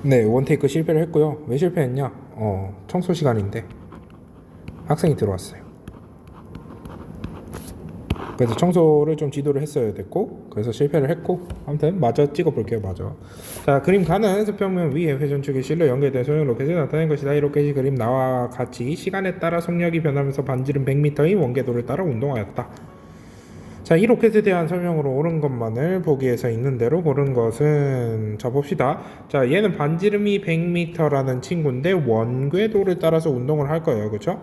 네, 원테이크 실패를 했고요. 왜 실패했냐? 청소 시간인데 학생이 들어왔어요. 그래서 청소를 좀 지도를 했어야 됐고, 그래서 실패를 했고, 아무튼 마저 찍어볼게요. 마저. 자, 그림 가는 수평면 위에 회전축의 실로 연결된 소형 로켓이 나타낸 것이다. 이 로켓이 그림 나와 같이 시간에 따라 속력이 변하면서 반지름 100m의 원궤도를 따라 운동하였다. 자, 이 로켓에 대한 설명으로 옳은 것만을 보기에서 있는 대로 고른 것은, 자 봅시다. 자, 얘는 반지름이 100m라는 친구인데 원궤도를 따라서 운동을 할 거예요. 그렇죠?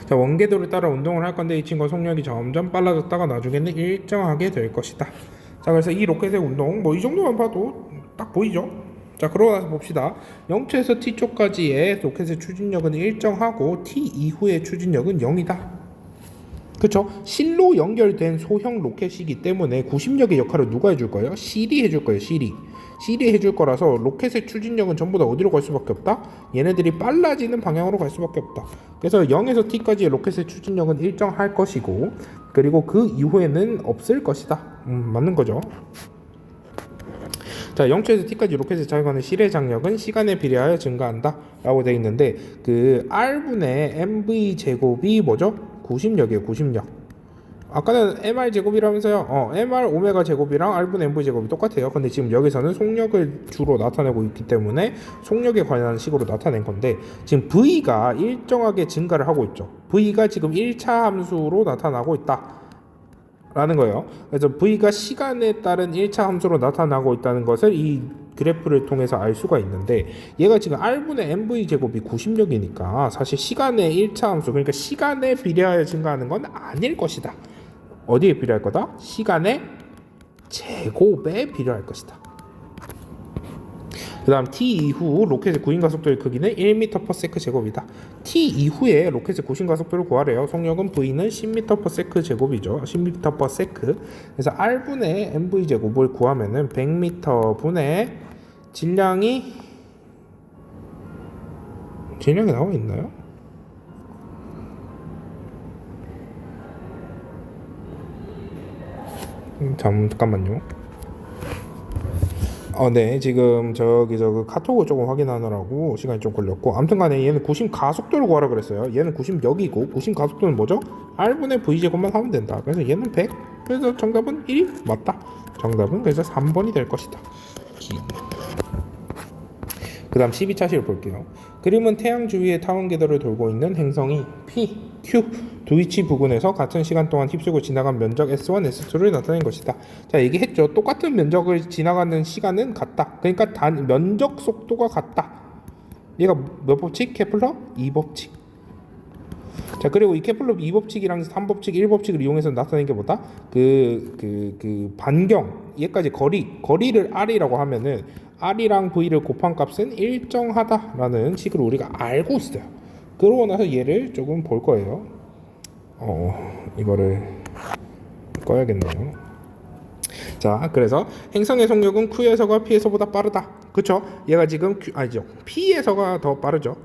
자, 원궤도를 따라 운동을 할 건데 이 친구가 속력이 점점 빨라졌다가 나중에는 일정하게 될 것이다. 자, 그래서 이 로켓의 운동, 뭐 이 정도만 봐도 딱 보이죠? 자, 그러고 나서 봅시다. 0초에서 t초까지의 로켓의 추진력은 일정하고 t 이후의 추진력은 0이다. 그쵸? 실로 연결된 소형 로켓이기 때문에 구심력의 역할을 누가 해줄 거예요? 실이 해줄 거예요. 실이 해줄 거라서 로켓의 추진력은 전부 다 어디로 갈 수밖에 없다? 얘네들이 빨라지는 방향으로 갈 수밖에 없다. 그래서 0에서 t까지의 로켓의 추진력은 일정할 것이고, 그리고 그 이후에는 없을 것이다. 맞는 거죠. 자, 0초에서 t까지 로켓에 자유하는 실의 장력은 시간에 비례하여 증가한다 라고 되어 있는데, 그 r분의 mv 제곱이 뭐죠? 구심력이에요. 구심력. 아까는 mr 제곱이라면서요. mr 오메가 제곱이랑 r분의 mv 제곱이 똑같아요. 근데 지금 여기서는 속력을 주로 나타내고 있기 때문에 속력에 관한 식으로 나타낸 건데, 지금 v가 일정하게 증가를 하고 있죠. v가 지금 1차 함수로 나타나고 있다 라는 거예요. 그래서 V가 시간에 따른 1차 함수로 나타나고 있다는 것을 이 그래프를 통해서 알 수가 있는데, 얘가 지금 R분의 MV 제곱이 구심력이니까 사실 시간의 1차 함수, 그러니까 시간에 비례하여 증가하는 건 아닐 것이다. 어디에 비례할 거다? 시간의 제곱에 비례할 것이다. 그 다음 t 이후 로켓의 구인가속도의 크기는 1m/s 제곱이다. t 이후에 로켓의 구신가속도를 구하래요. 속력은 v는 10m/s 제곱이죠. 10m/s. 그래서 r분의 mv 제곱을 구하면은 100m 분의 질량이 나와 있나요? 잠깐만요. 네, 지금 그 카톡을 조금 확인하느라고 시간이 좀 걸렸고, 아무튼간에 얘는 구심 가속도를 구하라 그랬어요. 얘는 구심력이고, 구심 가속도는 뭐죠? r분의 v 제곱만 하면 된다. 그래서 얘는 100. 그래서 정답은 1이 맞다. 정답은 그래서 3번이 될 것이다. 그 다음 12차시를 볼게요. 그림은 태양 주위의 타원 궤도를 돌고 있는 행성이 P, Q 두 위치 부근에서 같은 시간 동안 휩쓸고 지나간 면적 S1, S2를 나타낸 것이다. 자, 얘기했죠. 똑같은 면적을 지나가는 시간은 같다. 그러니까 면적 속도가 같다. 얘가 몇 법칙? 케플러 2법칙. 자, 그리고 이 케플러 2법칙이랑 3법칙, 1법칙을 이용해서 나타낸 게 뭐다? 반경, 얘까지 거리를 R이라고 하면은 R이랑 V를 곱한 값은 일정하다라는 식으로 우리가 알고 있어요. 그러고 나서 얘를 조금 볼 거예요. 이거를 꺼야겠네요. 자, 그래서 행성의 속력은 Q에서가 P에서보다 빠르다. 그쵸? 얘가 지금 P에서가 더 빠르죠.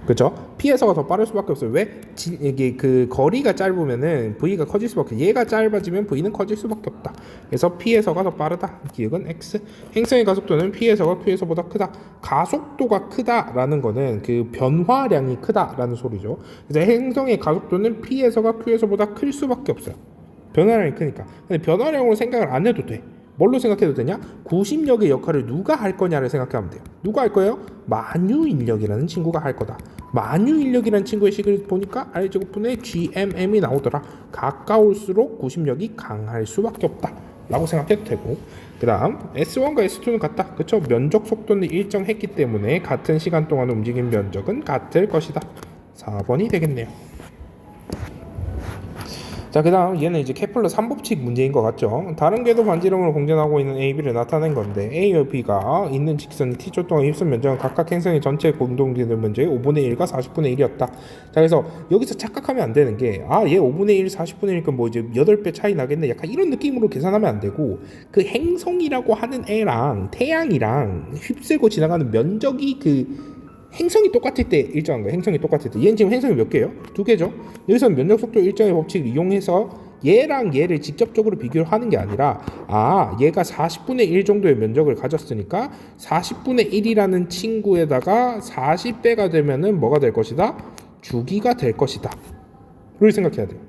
그쵸? P에서가 더 빠를 수밖에 없어요. 왜? 이게 그 거리가 짧으면은 V가 커질 수밖에, 얘가 짧아지면 V는 커질 수밖에 없다. 그래서 P에서가 더 빠르다. 기억은 X. 행성의 가속도는 P에서가 Q에서보다 크다. 가속도가 크다라는 거는 그 변화량이 크다라는 소리죠. 그래서 행성의 가속도는 P에서가 Q에서보다 클 수밖에 없어요. 변화량이 크니까. 근데 변화량으로 생각을 안 해도 돼. 뭘로 생각해도 되냐? 구심력의 역할을 누가 할 거냐를 생각하면 돼요. 누가 할 거예요? 만유인력이라는 친구가 할 거다. 만유인력이라는 친구의 식을 보니까 R제곱분의 GMM이 나오더라. 가까울수록 구심력이 강할 수밖에 없다 라고 생각해도 되고, 그 다음 S1과 S2는 같다. 그쵸? 면적 속도는 일정했기 때문에 같은 시간 동안 움직인 면적은 같을 것이다. 4번이 되겠네요. 자, 그 다음 얘는 이제 케플러 3법칙 문제인 것 같죠. 다른 궤도 반지름으로 공전하고 있는 A, B를 나타낸 건데, A와 B가 있는 직선이 t초 동안 휩쓴 면적은 각각 행성의 전체 공동궤도 면적의 5분의 1과 40분의 1이었다. 자, 그래서 여기서 착각하면 안 되는 게, 얘 5분의 1, 40분의 1이니까 뭐 이제 8배 차이 나겠네. 약간 이런 느낌으로 계산하면 안 되고, 그 행성이라고 하는 애랑 태양이랑 휩쓸고 지나가는 면적이 행성이 똑같을 때 일정한 거예요. 행성이 똑같을 때. 얘는 지금 행성이 몇 개예요? 2개죠. 여기서 면적 속도 일정의 법칙을 이용해서 얘랑 얘를 직접적으로 비교를 하는 게 아니라 얘가 40분의 1 정도의 면적을 가졌으니까 40분의 1이라는 친구에다가 40배가 되면은 뭐가 될 것이다? 주기가 될 것이다. 를 생각해야 돼요.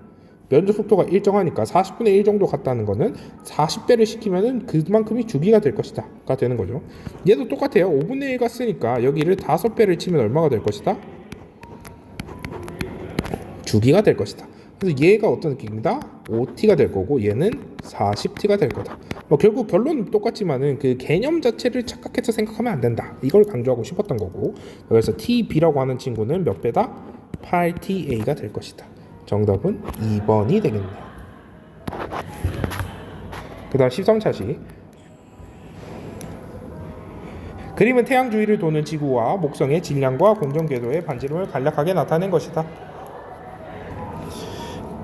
면적 속도가 일정하니까 40분의 1 정도 같다는 거는 40배를 시키면은 그만큼이 주기가 될 것이다 가 되는 거죠. 얘도 똑같아요. 5분의 1 갔으니까 여기를 5배를 치면 얼마가 될 것이다? 주기가 될 것이다. 그래서 얘가 어떤 느낌이다? 5t가 될 거고 얘는 40t가 될 거다. 뭐 결국 결론은 똑같지만은 그 개념 자체를 착각해서 생각하면 안 된다. 이걸 강조하고 싶었던 거고. 그래서 tb라고 하는 친구는 몇 배다? 8ta가 될 것이다. 정답은 2번이 되겠네요. 그 다음 13차시. 그림은 태양 주위를 도는 지구와 목성의 질량과 공전 궤도의 반지름을 간략하게 나타낸 것이다.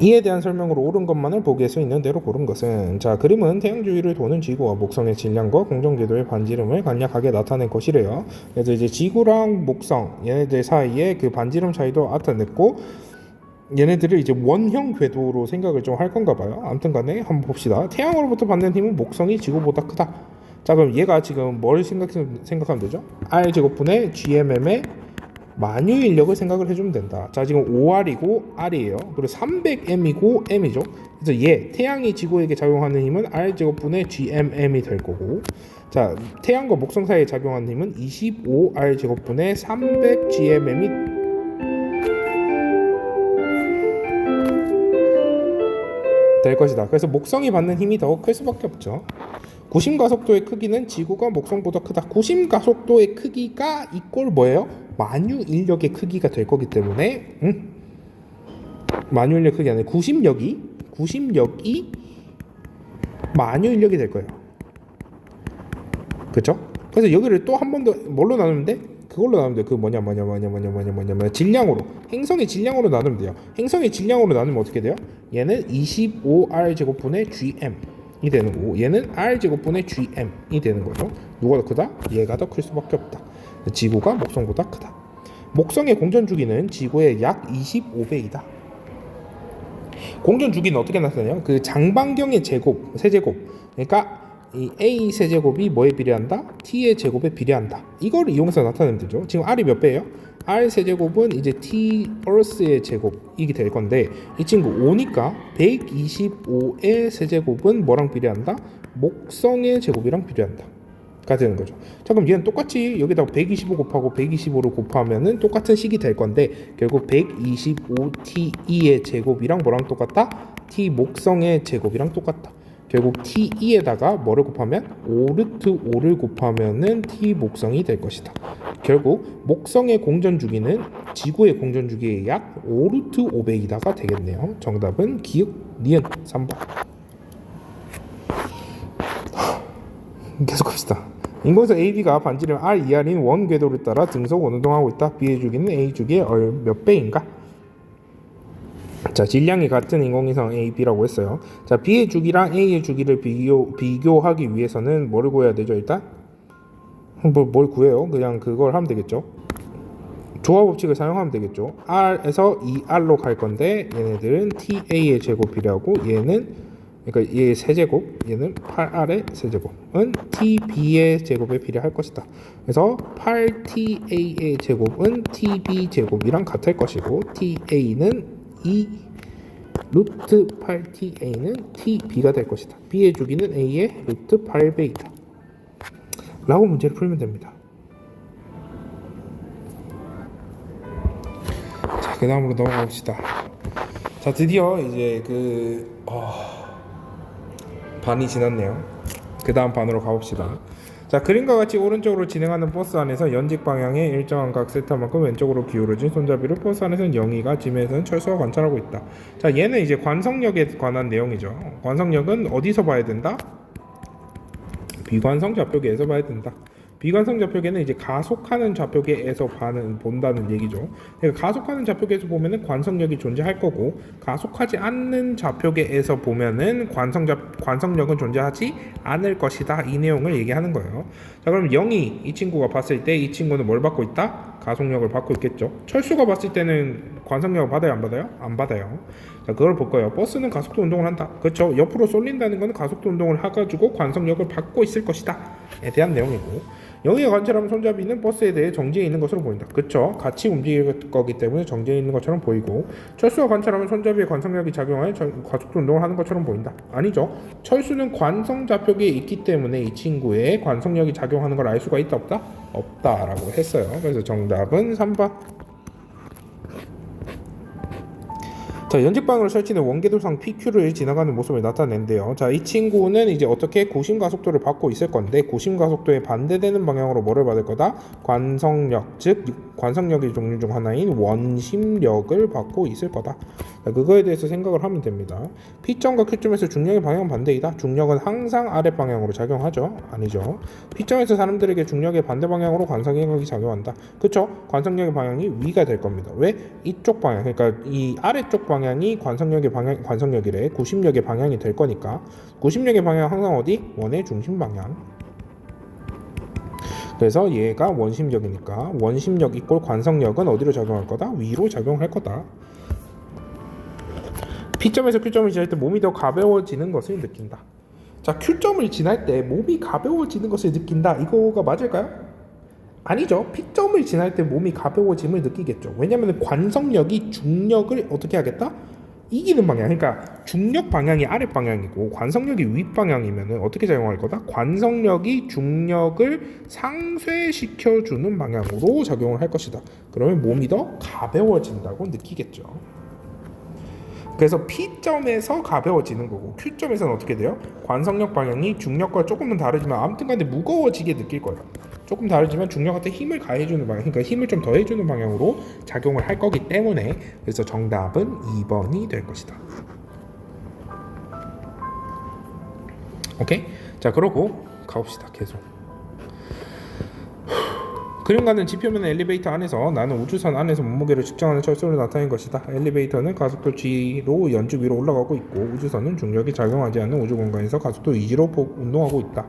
이에 대한 설명으로 옳은 것만을 보기에서 있는 대로 고른 것은 자 그림은 태양 주위를 도는 지구와 목성의 질량과 공전 궤도의 반지름을 간략하게 나타낸 것이래요. 그래서 이제 지구랑 목성 얘네들 사이에 그 반지름 차이도 나타냈고 얘네들을 이제 원형 궤도로 생각을 좀 할 건가 봐요. 아무튼 간에 한번 봅시다. 태양으로부터 받는 힘은 목성이 지구보다 크다. 자 그럼 얘가 지금 뭘 생각하면 되죠? R제곱분의 GMM의 만유 인력을 생각을 해주면 된다. 자 지금 5R이고 R이에요. 그리고 300M이고 M이죠. 그래서 얘 태양이 지구에게 작용하는 힘은 R제곱분의 GMM이 될 거고 자 태양과 목성 사이에 작용하는 힘은 25R제곱분의 300GMM이 될 것이다. 그래서 목성이 받는 힘이 더 클 수밖에 없죠. 구심 가속도의 크기는 지구가 목성보다 크다. 구심 가속도의 크기가 이꼴 뭐예요? 만유 인력의 크기가 될 거기 때문에 만유 인력 크기 아니라 구심력이 만유 인력이 될 거예요. 그렇죠? 그래서 여기를 또 한 번 더 뭘로 나누면 돼? 그걸로 나누면 돼. 그 뭐냐 질량으로 행성의 질량으로 나누면 돼요. 행성의 질량으로 나누면 어떻게 돼요? 얘는 25R 제곱분의 GM이 되는 거고 얘는 R 제곱분의 GM이 되는 거죠. 누가 더 크다? 얘가 더 클 수밖에 없다. 지구가 목성보다 크다. 목성의 공전 주기는 지구의 약 25배이다. 공전 주기는 어떻게 나타나요? 그 장반경의 제곱, 세제곱. 그러니까 이 A 세제곱이 뭐에 비례한다? T의 제곱에 비례한다. 이걸 이용해서 나타내면 되죠. 지금 R이 몇 배예요? R 세제곱은 이제 T Earth의 제곱이 될 건데 이 친구 5니까 125의 세제곱은 뭐랑 비례한다? 목성의 제곱이랑 비례한다. 가 되는 거죠. 자 그럼 얘는 똑같이 여기다가 125 곱하고 125를 곱하면은 똑같은 식이 될 건데 결국 125T의 제곱이랑 뭐랑 똑같다? T 목성의 제곱이랑 똑같다. 결국 T2에다가 뭐를 곱하면 5루트 5를 곱하면은 T 목성이 될 것이다. 결국 목성의 공전 주기는 지구의 공전 주기의 약 5루트 5배이다가 되겠네요. 정답은 기역 니은 3번. 계속 합시다. 인공위성 AB가 반지름 R, 2R인 원 궤도를 따라 등속 운동하고 있다. B의 주기는 A 주기의 몇 배인가? 자, 질량이 같은 인공위성 AB라고 했어요. 자, B의 주기랑 A의 주기를 비교하기 위해서는 뭐를 구해야 되죠? 일단 뭘 구해요? 그냥 그걸 하면 되겠죠. 조화 법칙을 사용하면 되겠죠. R에서 2R로 갈 건데 얘네들은 TA의 제곱이라고 얘는 그러니까 얘의 세제곱, 얘는 8R의 세제곱은 TB의 제곱에 비례할 것이다. 그래서 8TA의 제곱은 TB 제곱이랑 같을 것이고 TA는 2 루트 8TA는 TB가 될 것이다. B의 주기는 A의 루트 8배이다. 라고 문제를 풀면 됩니다. 자, 그 다음으로 넘어가 봅시다. 자, 드디어 이제 반이 지났네요. 그 다음 반으로 가봅시다. 자, 그림과 같이 오른쪽으로 진행하는 버스 안에서 연직 방향의 일정한 각 세타만큼 왼쪽으로 기울어진 손잡이를 버스 안에서는 영희가 짐에서는 철수가 관찰하고 있다. 자, 얘는 이제 관성력에 관한 내용이죠. 관성력은 어디서 봐야 된다? 비관성 좌표계에서 봐야 된다. 비관성 좌표계는 이제 가속하는 좌표계에서 본다는 얘기죠. 그러니까 가속하는 좌표계에서 보면은 관성력이 존재할 거고, 가속하지 않는 좌표계에서 보면은 관성력은 존재하지 않을 것이다. 이 내용을 얘기하는 거예요. 자, 그럼 0이 이 친구가 봤을 때 이 친구는 뭘 받고 있다? 가속력을 받고 있겠죠. 철수가 봤을 때는 관성력을 받아요, 안 받아요? 안 받아요. 자, 그걸 볼 거예요. 버스는 가속도 운동을 한다. 그렇죠. 옆으로 쏠린다는 것은 가속도 운동을 해가지고 관성력을 받고 있을 것이다에 대한 내용이고, 영희가 관찰하면 손잡이는 버스에 대해 정지해 있는 것으로 보인다. 그렇죠. 같이 움직일 거기 때문에 정지해 있는 것처럼 보이고, 철수가 관찰하면 손잡이의 관성력이 작용하여 가속도 운동을 하는 것처럼 보인다. 아니죠. 철수는 관성 좌표계에 있기 때문에 이 친구의 관성력이 작용하는 걸 알 수가 있다 없다? 없다라고 했어요. 그래서 정답은 3번. 자, 연직방으로 설치된 원궤도상 PQ를 지나가는 모습을 나타낸대요. 자, 이 친구는 이제 어떻게 구심 가속도를 받고 있을 건데, 구심 가속도에 반대되는 방향으로 뭐를 받을 거다? 관성력, 즉 관성력의 종류 중 하나인 원심력을 받고 있을 거다. 자, 그거에 대해서 생각을 하면 됩니다. P점과 Q점에서 중력의 방향은 반대이다. 중력은 항상 아랫 방향으로 작용하죠? 아니죠. P점에서 사람들에게 중력의 반대 방향으로 관성력이 작용한다. 그쵸? 관성력의 방향이 위가 될 겁니다. 왜? 이쪽 방향, 그러니까 이 아래쪽 방향이 관성력의 방향, 관성력이래. 구심력의 방향이 될 거니까. 구심력의 방향 항상 어디? 원의 중심 방향. 그래서 얘가 원심력이니까 원심력 이꼴 관성력은 어디로 작용할 거다? 위로 작용할 거다. P점에서 Q점을 지날 때 몸이 더 가벼워지는 것을 느낀다. 자, Q점을 지날 때 몸이 가벼워지는 것을 느낀다. 이거가 맞을까요? 아니죠. P점을 지날 때 몸이 가벼워짐을 느끼겠죠. 왜냐하면 관성력이 중력을 어떻게 하겠다? 이기는 방향. 그러니까 중력 방향이 아랫 방향이고 관성력이 윗 방향이면 어떻게 작용할 거다? 관성력이 중력을 상쇄시켜주는 방향으로 작용을 할 것이다. 그러면 몸이 더 가벼워진다고 느끼겠죠. 그래서 P점에서 가벼워지는 거고, Q점에서는 어떻게 돼요? 관성력 방향이 중력과 조금은 다르지만 아무튼 간에 무거워지게 느낄 거예요. 조금 다르지만 중력한테 힘을 가해주는 방향, 그러니까 힘을 좀 더해주는 방향으로 작용을 할 거기 때문에, 그래서 정답은 2번이 될 것이다. 오케이? 자, 그러고 가봅시다. 계속. 그림과는 지표면의 엘리베이터 안에서 나는 우주선 안에서 몸무게를 측정하는 철수를 나타낸 것이다. 엘리베이터는 가속도 g로 연주 위로 올라가고 있고, 우주선은 중력이 작용하지 않는 우주 공간에서 가속도 g로 운동하고 있다.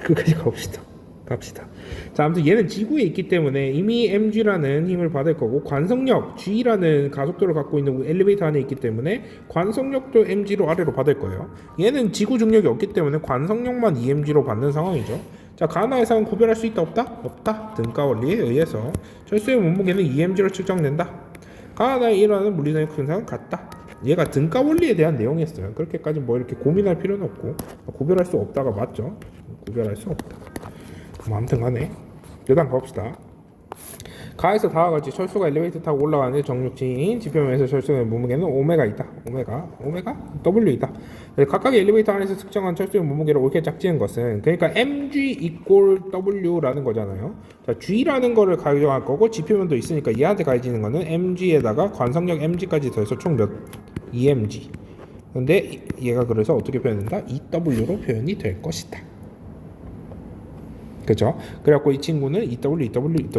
끝까지 갑시다. 자, 아무튼 얘는 지구에 있기 때문에 이미 mg라는 힘을 받을 거고, 관성력 g라는 가속도를 갖고 있는 엘리베이터 안에 있기 때문에 관성력도 mg로 아래로 받을 거예요. 얘는 지구 중력이 없기 때문에 관성력만 emg로 받는 상황이죠. 자, 가나에서는 구별할 수 있다 없다? 없다. 등가 원리에 의해서 철수의 몸무게는 emg로 측정된다. 가나에 일어나는 물리적인 현상은 같다. 얘가 등가 원리에 대한 내용이었어요. 그렇게까지 뭐 이렇게 고민할 필요는 없고, 구별할 수 없다가 맞죠? 구별할 수 없다. 아무튼 간에 일단 가봅시다. 가에서 다와 같이 철수가 엘리베이터 타고 올라가는데 정육지인 지표면에서 철수의 몸무게는 오메가 있다. 오메가 W이다. 각각의 엘리베이터 안에서 측정한 철수의 몸무게를 옳게 짝지은 것은, 그러니까 mg 이꼴 W라는 거잖아요. 자, g라는 거를 가정할 거고, 지표면도 있으니까 얘한테 가해지는 거는 mg에다가 관성력 mg까지 더해서 총 몇? 2mg. 근데 얘가 그래서 어떻게 표현된다? EW로 표현이 될 것이다. 그죠? 그래갖고 이 친구는 EW.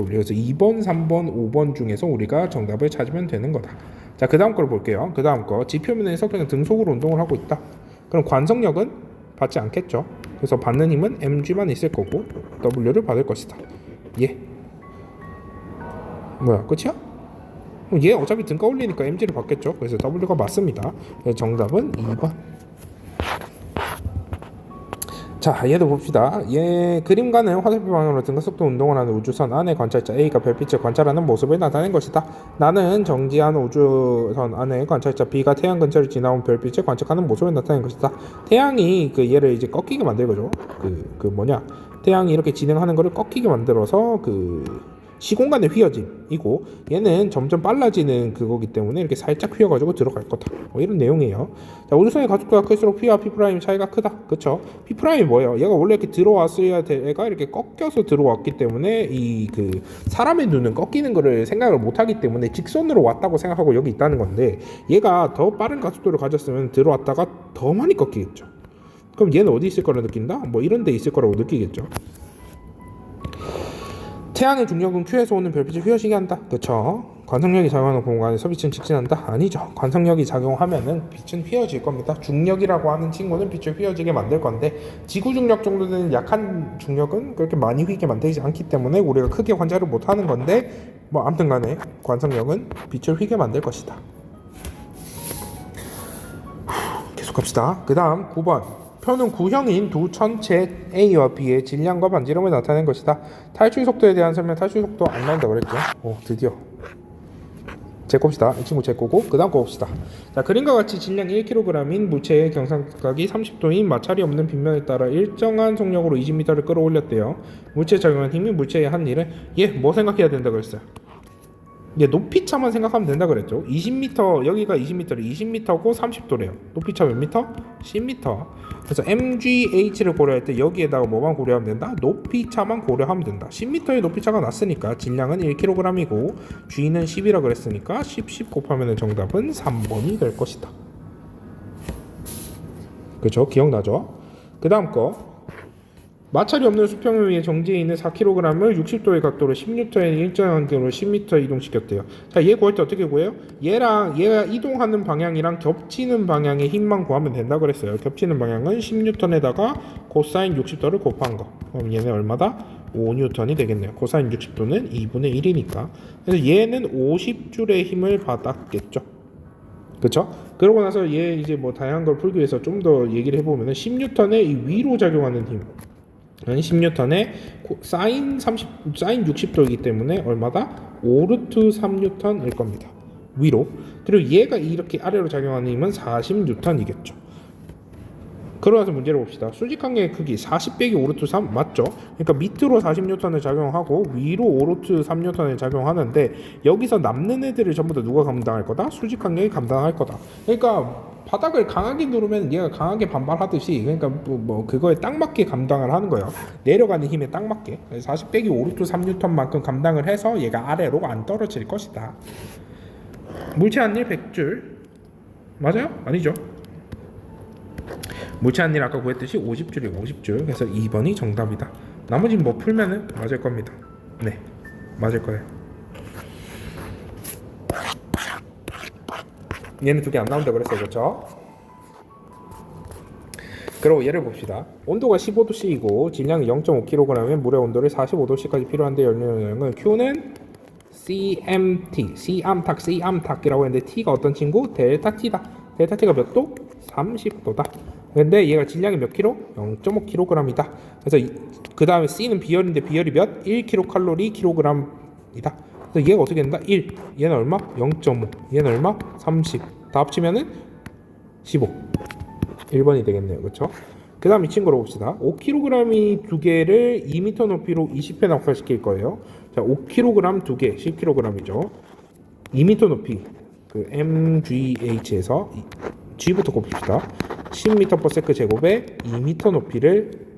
그래서 2번, 3번, 5번 중에서 우리가 정답을 찾으면 되는 거다. 자, 그 다음 걸 볼게요. 그 다음 거. 지표면에서 그냥 등속으로 운동을 하고 있다. 그럼 관성력은 받지 않겠죠? 그래서 받는 힘은 mg만 있을 거고, W를 받을 것이다. 예. 뭐야, 끝이야? 얘 어차피 등가 올리니까 mg를 받겠죠? 그래서 W가 맞습니다. 그래서 정답은 2번. 자, 얘도 봅시다. 얘 그림과는 화살표 방향으로 등가속도 운동을 하는 우주선 안에 관찰자 A가 별빛을 관찰하는 모습을 나타낸 것이다. 나는 정지한 우주선 안에 관찰자 B가 태양 근처를 지나온 별빛을 관측하는 모습을 나타낸 것이다. 태양이 얘를 이제 꺾이게 만들 거죠. 태양이 이렇게 진행하는 거를 꺾이게 만들어서 시공간의 휘어짐이고 얘는 점점 빨라지는 그거기 때문에 이렇게 살짝 휘어가지고 들어갈 거다. 뭐 이런 내용이에요. 자, 우주선의 가속도가 클수록 P와 P' 차이가 크다. 그쵸? P'이 뭐예요? 얘가 원래 이렇게 들어왔어야 될 애가 이렇게 꺾여서 들어왔기 때문에 이 그 사람의 눈은 꺾이는 거를 생각을 못하기 때문에 직선으로 왔다고 생각하고 여기 있다는 건데 얘가 더 빠른 가속도를 가졌으면 들어왔다가 더 많이 꺾이겠죠. 그럼 얘는 어디 있을 거라 느낀다? 뭐 이런 데 있을 거라고 느끼겠죠. 태양의 중력은 Q에서 오는 별빛을 휘어지게 한다. 그렇죠? 관성력이 작용하는 공간에서 빛은 직진한다? 아니죠. 관성력이 작용하면은 빛은 휘어질 겁니다. 중력이라고 하는 친구는 빛을 휘어지게 만들 건데 지구 중력 정도 되는 약한 중력은 그렇게 많이 휘게 만들지 않기 때문에 우리가 크게 관찰을 못하는 건데 뭐 아무튼 간에 관성력은 빛을 휘게 만들 것이다. 계속 갑시다. 그 다음 9번. 표는 구형인 두 천체 A와 B의 질량과 반지름을 나타낸 것이다. 탈출 속도에 대한 설명. 탈출 속도 안 나온다고 그랬죠. 오, 드디어 제 봅시다. 이 친구 제 거고 그 다음 거 봅시다. 자, 그림과 같이 질량 1kg인 물체의 경사각이 30도인 마찰이 없는 빗면에 따라 일정한 속력으로 20m를 끌어올렸대요. 물체에 작용한 힘이 물체의 한 일은 뭐 생각해야 된다고 했어요? 높이차만 생각하면 된다 그랬죠. 20m 여기가 20m래. 20m고 30도래요. 높이차 몇 미터? 10m. 그래서 MGH를 고려할 때 여기에다가 뭐만 고려하면 된다? 높이차만 고려하면 된다. 10m의 높이차가 났으니까 질량은 1kg이고 G는 10이라 그랬으니까 10 곱하면 정답은 3번이 될 것이다. 그렇죠? 기억나죠? 그 다음 거. 마찰이 없는 수평을 위해 정지해 있는 4kg을 60도의 각도로 10N의 일정한 경로로 10m 이동시켰대요. 자, 얘 구할 때 어떻게 구해요? 얘랑 얘가 이동하는 방향이랑 겹치는 방향의 힘만 구하면 된다 그랬어요. 겹치는 방향은 10N에다가 코사인 60도를 곱한 거. 그럼 얘는 얼마다? 5N이 되겠네요. 코사인 60도는 2분의 1이니까. 그래서 얘는 50줄의 힘을 받았겠죠. 그렇죠? 그러고 나서 얘 이제 뭐 다양한 걸 풀기 위해서 좀 더 얘기를 해보면은 10N의 이 위로 작용하는 힘. 10N에 사인 60도이기 때문에 얼마다? 5루트 3N일 겁니다. 위로. 그리고 얘가 이렇게 아래로 작용하는 힘은 40N이겠죠. 그러면서 문제를 봅시다. 수직항의 크기 40 빼기 5루트 3 맞죠? 그러니까 밑으로 40N을 작용하고 위로 5루트 3N을 작용하는데 여기서 남는 애들을 전부 다 누가 감당할 거다? 수직항력이 감당할 거다. 그러니까 바닥을 강하게 누르면 얘가 강하게 반발하듯이 그러니까 뭐 그거에 딱 맞게 감당을 하는 거예요. 내려가는 힘에 딱 맞게 40 빼기 5루트 3N만큼 감당을 해서 얘가 아래로 안 떨어질 것이다. 물체 한 일 100줄 맞아요? 아니죠? 물체 한 일 아까 구했듯이 50줄이에요. 50줄. 그래서 2번이 정답이다. 나머지는 뭐 풀면은 맞을 겁니다. 네, 맞을 거예요. 얘는 두 개 안 나온다고 그랬어요. 그렇죠? 그리고 얘를 봅시다. 온도가 15도씨이고 질량이 0.5kg이면 물의 온도를 45도씨까지 필요한데 연료량은 Q는 CMT, C암탁이라고 했는데 T가 어떤 친구? 델타 T다. 델타 T가 몇 도? 30도다. 근데 얘가 질량이 몇 킬로? 0.5kg이다. 그래서 그 다음에 C는 비열인데 비열이 몇? 1kcal kg이다. 그래서 얘가 어떻게 된다? 1. 얘는 얼마? 0.5. 얘는 얼마? 30. 다 합치면은 15. 1번이 되겠네요. 그렇죠? 그 다음 이 친구로 봅시다. 5kg이 두 개를 2m 높이로 20회 낙하시킬 거예요. 자, 5kg 두 개, 10kg이죠. 2m 높이 그 MGH에서 G부터 곱합시다. 10m/s 제곱에 2m 높이를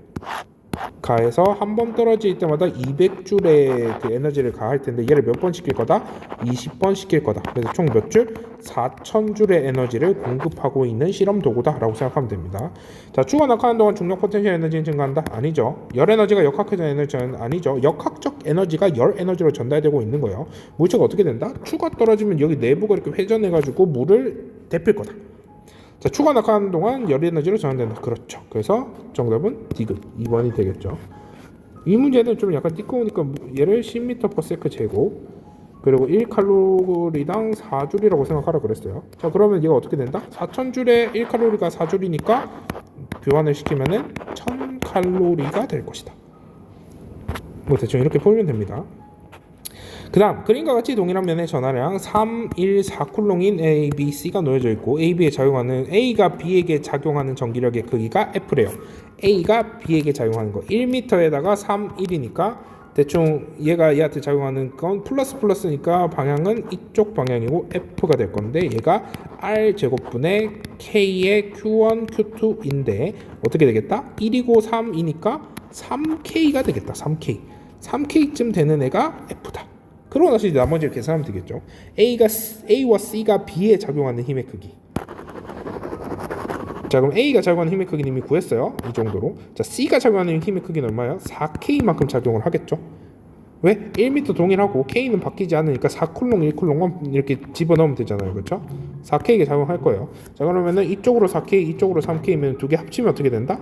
가해서 한 번 떨어질 때마다 200줄의 그 에너지를 가할 텐데 얘를 몇 번 시킬 거다? 20번 시킬 거다. 그래서 총 몇 줄? 4000줄의 에너지를 공급하고 있는 실험 도구다 라고 생각하면 됩니다. 자, 추가 낙하하는 동안 중력 포텐셜 에너지는 증가한다? 아니죠. 열 에너지가 역학적 에너지는 아니죠. 역학적 에너지가 열 에너지로 전달되고 있는 거예요. 물체가 어떻게 된다? 추가 떨어지면 여기 내부가 이렇게 회전해 가지고 물을 데필 거다. 자, 추가 낙하하는 동안 열 에너지로 전환된다. 그렇죠. 그래서 정답은 D급 2번이 되겠죠. 이 문제는 좀 약간 띠꺼우니까 얘를 10m/s 제곱 그리고 1칼로리당 4줄이라고 생각하라 그랬어요. 자, 그러면 얘가 어떻게 된다? 4000줄에 1칼로리가 4줄이니까 교환을 시키면은 1000칼로리가 될 것이다. 뭐 대충 이렇게 풀면 됩니다. 그 다음 그림과 같이 동일한 면의 전하량 314쿨롱인 A, B, C가 놓여져 있고 A가 B에게 작용하는 전기력의 크기가 F래요. A가 B에게 작용하는 거 1m에다가 3, 1이니까 대충 얘가 얘한테 작용하는 건 플러스 플러스니까 방향은 이쪽 방향이고 F가 될 건데 얘가 R 제곱분의 K의 Q1, Q2인데 어떻게 되겠다? 1이고 3이니까 3K가 되겠다. 3K. 3K쯤 되는 애가 F다. 그러고 나서 이제 나머지를 계산하면 되겠죠. A와 C가 B에 작용하는 힘의 크기. 자, 그럼 A가 작용하는 힘의 크기는 이미 구했어요. 이 정도로. 자, C가 작용하는 힘의 크기는 얼마예요? 4K만큼 작용을 하겠죠. 왜? 1m 동일하고 K는 바뀌지 않으니까 4쿨롱, 1쿨롱만 이렇게 집어넣으면 되잖아요. 그렇죠? 4K가 작용할 거예요. 자, 그러면은 이쪽으로 4K, 이쪽으로 3K면 두 개 합치면 어떻게 된다?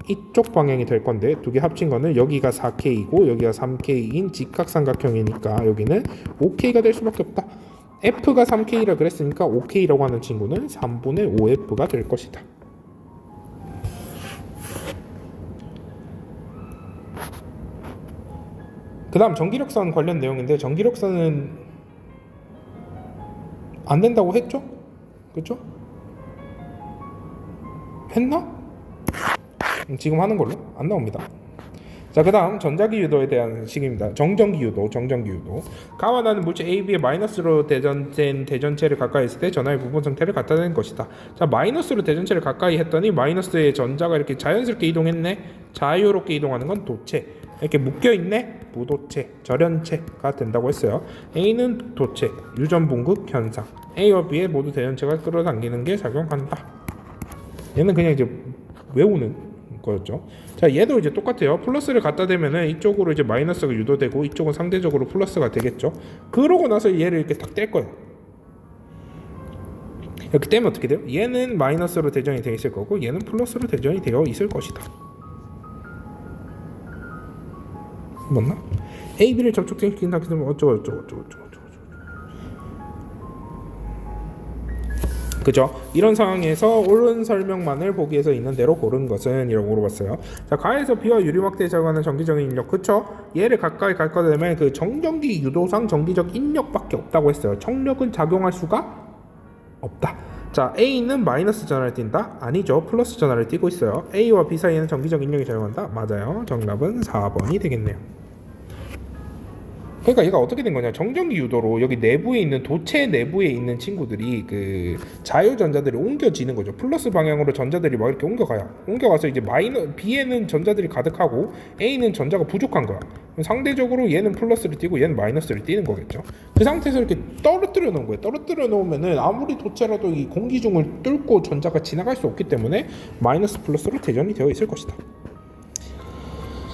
이쪽 방향이 될 건데 두 개 합친 거는 여기가 4K이고 여기가 3K인 직각삼각형이니까 여기는 5K가 될 수밖에 없다. F가 3K라 그랬으니까 5K라고 하는 친구는 3분의 5F가 될 것이다. 그 다음 전기력선 관련 내용인데 전기력선은 안 된다고 했죠? 그렇죠? 했나? 지금 하는 걸로 안 나옵니다. 자, 그 다음 전자기 유도에 대한 식입니다. 정전기 유도. 가와 나는 물질 A, B의 마이너스로 대전된 대전체를 가까이 했을 때 전하의 부분 상태를 갖다 대는 것이다. 자, 마이너스로 대전체를 가까이 했더니 마이너스의 전자가 이렇게 자연스럽게 이동했네. 자유롭게 이동하는 건 도체. 이렇게 묶여있네. 무도체, 절연체가 된다고 했어요. A는 도체, 유전분극 현상. A와 B의 모두 대전체가 끌어당기는 게 작용한다. 얘는 그냥 이제 외우는 거였죠. 자, 얘도 이제 똑같아요. 플러스를 갖다 대면은 이쪽으로 이제 마이너스가 유도되고 이쪽은 상대적으로 플러스가 되겠죠. 그러고 나서 얘를 이렇게 딱 뗄 거예요. 이렇게 떼면 어떻게 돼요? 얘는 마이너스로 대전이 되어 있을 거고 얘는 플러스로 대전이 되어 있을 것이다. 맞나? A, B를 접촉시킨 상태는 어쩌고 그죠? 이런 상황에서 옳은 설명만을 보기 위해서 있는 대로 고른 것은 이라고 물어봤어요. 자, 가에서 B와 유리막대에 작용하는 전기적인 인력, 그쵸? 얘를 가까이 갈 거 되면 그 정전기 유도상 전기적 인력밖에 없다고 했어요. 청력은 작용할 수가 없다. 자, A는 마이너스 전하를 띈다? 아니죠. 플러스 전하를 띄고 있어요. A와 B 사이에는 전기적 인력이 작용한다? 맞아요. 정답은 4번이 되겠네요. 그러니까 얘가 어떻게 된 거냐? 정전기 유도로 여기 내부에 있는 도체 내부에 있는 친구들이 그 자유전자들이 옮겨지는 거죠. 플러스 방향으로 전자들이 막 이렇게 옮겨가서 이제 B에는 전자들이 가득하고 A는 전자가 부족한 거야. 상대적으로 얘는 플러스를 띄고 얘는 마이너스를 띄는 거겠죠. 그 상태에서 이렇게 떨어뜨려 놓은 거예요. 떨어뜨려 놓으면은 아무리 도체라도 이 공기 중을 뚫고 전자가 지나갈 수 없기 때문에 마이너스 플러스로 대전이 되어 있을 것이다.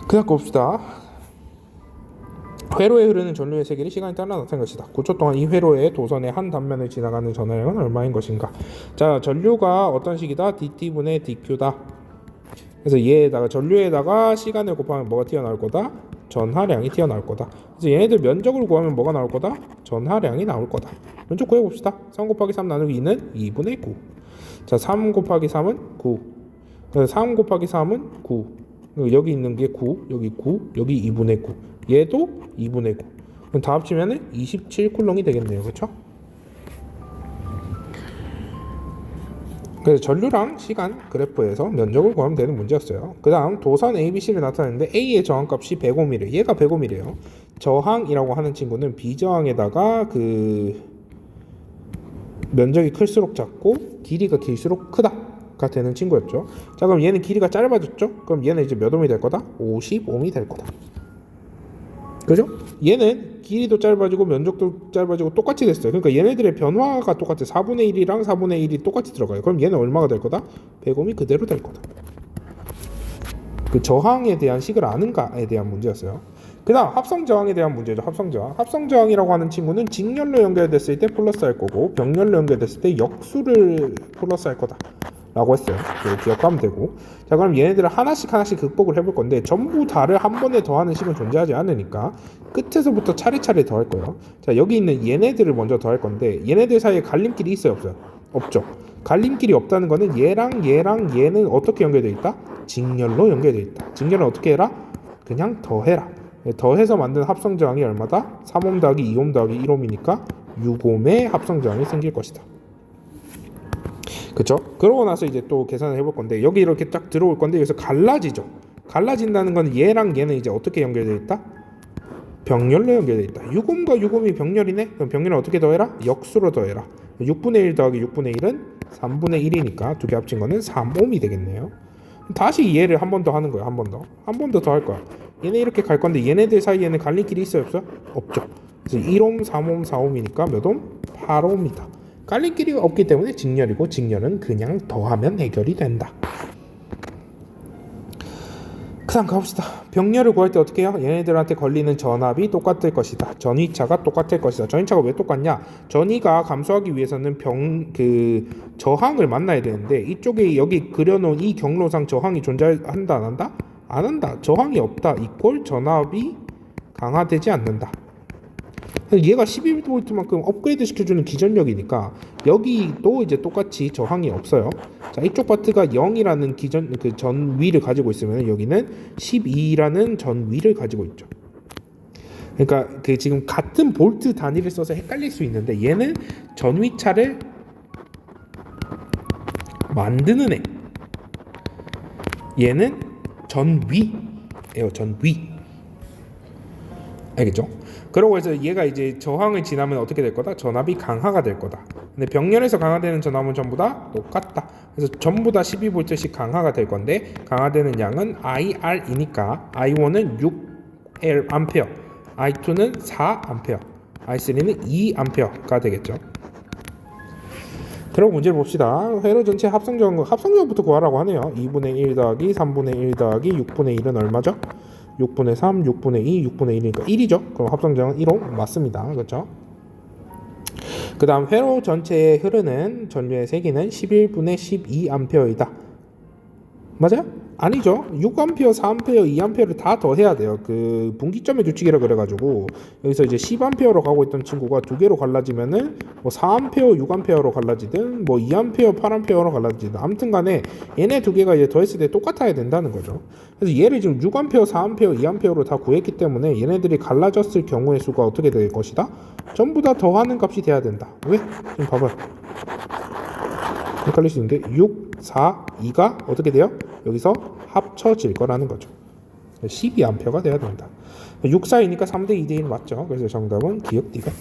그 다음 거 봅시다. 회로에 흐르는 전류의 세기를 시간에 따라 나타낸 것이다. 9초 동안 이 회로의 도선의 한 단면을 지나가는 전하량은 얼마인 것인가? 자, 전류가 어떤 식이다? dt분의 dq다. 그래서 얘에다가 전류에다가 시간을 곱하면 뭐가 튀어나올 거다? 전하량이 튀어나올 거다. 그래서 얘네들 면적을 구하면 뭐가 나올 거다? 전하량이 나올 거다. 면적 구해봅시다. 3 곱하기 3 나누기 2는 2분의 9. 자, 3 곱하기 3은 9. 그래서 3 곱하기 3은 9. 여기 있는 게 9, 여기 9, 여기 2분의 9. 얘도 2분의 9. 그럼 다 합치면 27쿨롱이 되겠네요. 그렇죠? 그래서 전류랑 시간 그래프에서 면적을 구하면 되는 문제였어요. 그 다음 도선 ABC를 나타내는데 A의 저항값이 105mm. 얘가 105mm예요. 저항이라고 하는 친구는 비저항에다가 그 면적이 클수록 작고 길이가 길수록 크다가 되는 친구였죠. 자, 그럼 얘는 길이가 짧아졌죠? 그럼 얘는 이제 몇 옴이 될 거다? 55옴이 될 거다. 그죠? 얘는 길이도 짧아지고 면적도 짧아지고 똑같이 됐어요. 그러니까 얘네들의 변화가 똑같아. 4분의 1이랑 4분의 1이 똑같이 들어가요. 그럼 얘는 얼마가 될 거다? 100옴이 그대로 될 거다. 그 저항에 대한 식을 아는가에 대한 문제였어요. 그 다음 합성저항에 대한 문제죠. 합성저항이라고 하는 친구는 직렬로 연결됐을 때 플러스 할 거고 병렬로 연결됐을 때 역수를 플러스 할 거다 라고 했어요. 기억하면 되고. 자, 그럼 얘네들을 하나씩 극복을 해볼 건데 전부 다를 한 번에 더하는 식은 존재하지 않으니까 끝에서부터 차례차례 더할 거예요. 자, 여기 있는 얘네들을 먼저 더할 건데 얘네들 사이에 갈림길이 있어요, 없어요? 없죠. 갈림길이 없다는 거는 얘랑 얘는 어떻게 연결되어 있다? 직렬로 연결되어 있다. 직렬은 어떻게 해라? 그냥 더해라. 더해서 만든 합성저항이 얼마다? 3옴 더하기 2옴 더하기 1옴이니까 6옴의 합성저항이 생길 것이다. 그쵸? 그러고 나서 이제 또 계산을 해볼 건데 여기 이렇게 딱 들어올 건데 여기서 갈라지죠. 갈라진다는 건 얘랑 얘는 이제 어떻게 연결되어 있다? 병렬로 연결되어 있다. 6옴과 6옴이 병렬이네. 그럼 병렬을 어떻게 더해라? 역수로 더해라. 6분의 1 더하기 6분의 1은 3분의 1이니까 두 개 합친 거는 3옴이 되겠네요. 다시 얘를 한 번 더 하는 거야. 한 번 더 할 거야. 얘네 이렇게 갈 건데 얘네들 사이에는 갈림길이 있어요, 없어? 없죠. 그래서 1옴, 3옴, 4옴이니까 몇 옴? 8옴이다. 갈림길이 없기 때문에 직렬이고 직렬은 그냥 더하면 해결이 된다. 그 다음 가봅시다. 병렬을 구할 때 어떻게 해요? 얘네들한테 걸리는 전압이 똑같을 것이다. 전위차가 똑같을 것이다. 전위차가 왜 똑같냐? 전위가 감소하기 위해서는 저항을 만나야 되는데 이쪽에 여기 그려놓은 이 경로상 저항이 존재한다 안 한다? 안 한다. 저항이 없다. 이꼴 전압이 강화되지 않는다. 얘가 11V만큼 업그레이드 시켜주는 기전력이니까 여기도 이제 똑같이 저항이 없어요. 자, 이쪽 파트가 0이라는 전위를 가지고 있으면 여기는 12라는 전위를 가지고 있죠. 그러니까 지금 같은 볼트 단위를 써서 헷갈릴 수 있는데 얘는 전위차를 만드는 애. 얘는 전위예요. 전위. 알겠죠? 그러고 해서 얘가 이제 저항을 지나면 어떻게 될 거다? 전압이 강화가 될 거다. 근데 병렬에서 강화되는 전압은 전부 다 똑같다. 그래서 전부 다 12V씩 강화가 될 건데 강화되는 양은 IR이니까 I1은 6A, I2는 4A, I3는 2A가 되겠죠. 그럼 문제를 봅시다. 회로 전체 합성적부터 구하라고 하네요. 2분의 1 더하기 3분의 1 더하기 6분의 1은 얼마죠? 6분의 3, 6분의 2, 6분의 1이니까 1이죠. 그럼 합성정은 1호 맞습니다. 그렇죠? 그 다음 회로 전체에 흐르는 전류의 세기는 11분의 12A이다. 맞아요? 아니죠. 6A, 4A, 2A를 다 더해야 돼요. 그 분기점의 규칙이라 그래가지고 여기서 이제 10A로 가고 있던 친구가 두 개로 갈라지면은 뭐 4A, 6A로 갈라지든 뭐 2A, 8A로 갈라지든 아무튼간에 얘네 두 개가 이제 더했을 때 똑같아야 된다는 거죠. 그래서 얘를 지금 6A, 4A, 2A로 다 구했기 때문에 얘네들이 갈라졌을 경우의 수가 어떻게 될 것이다? 전부 다 더하는 값이 돼야 된다. 왜? 지금 봐봐요. 헷갈릴 수 있는데 6, 4, 2가 어떻게 돼요? 여기서 합쳐질 거라는 거죠. 12A가 돼야 된다. 6, 4이니까 3대 2대 1 맞죠? 그래서 정답은 기억 D가.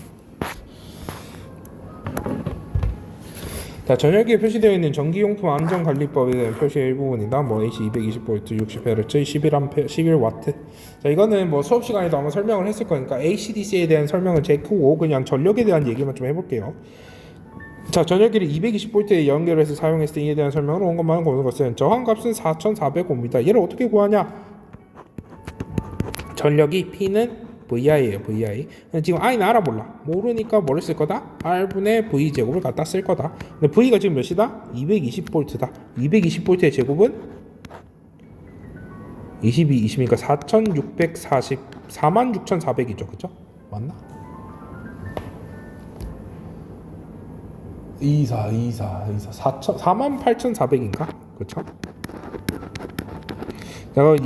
자, 전열기에 표시되어 있는 전기용품 안전관리법에 대한 표시의 일부분이다. 뭐 AC 220V, 60Hz, 11A, 11W. 자, 이거는 뭐 수업 시간에도 아마 설명을 했을 거니까 ACDC에 대한 설명은 제크고 그냥 전력에 대한 얘기만 좀 해볼게요. 자, 전열기를 220V에 연결해서 사용했을 때 이에 대한 설명을 온 것만 보는 것은 저항값은 4400Ω입니다. 얘를 어떻게 구하냐? 전력이 P는 VI예요. VI. 지금 I는 알아 몰라. 모르니까 뭐를 쓸 거다? R분의 V 제곱을 갖다 쓸 거다. 근데 V가 지금 몇이다? 220V다. 220V의 제곱은 20이니까 4640, 46,400이죠. 그죠? 맞나? 48,400인가? 그렇죠?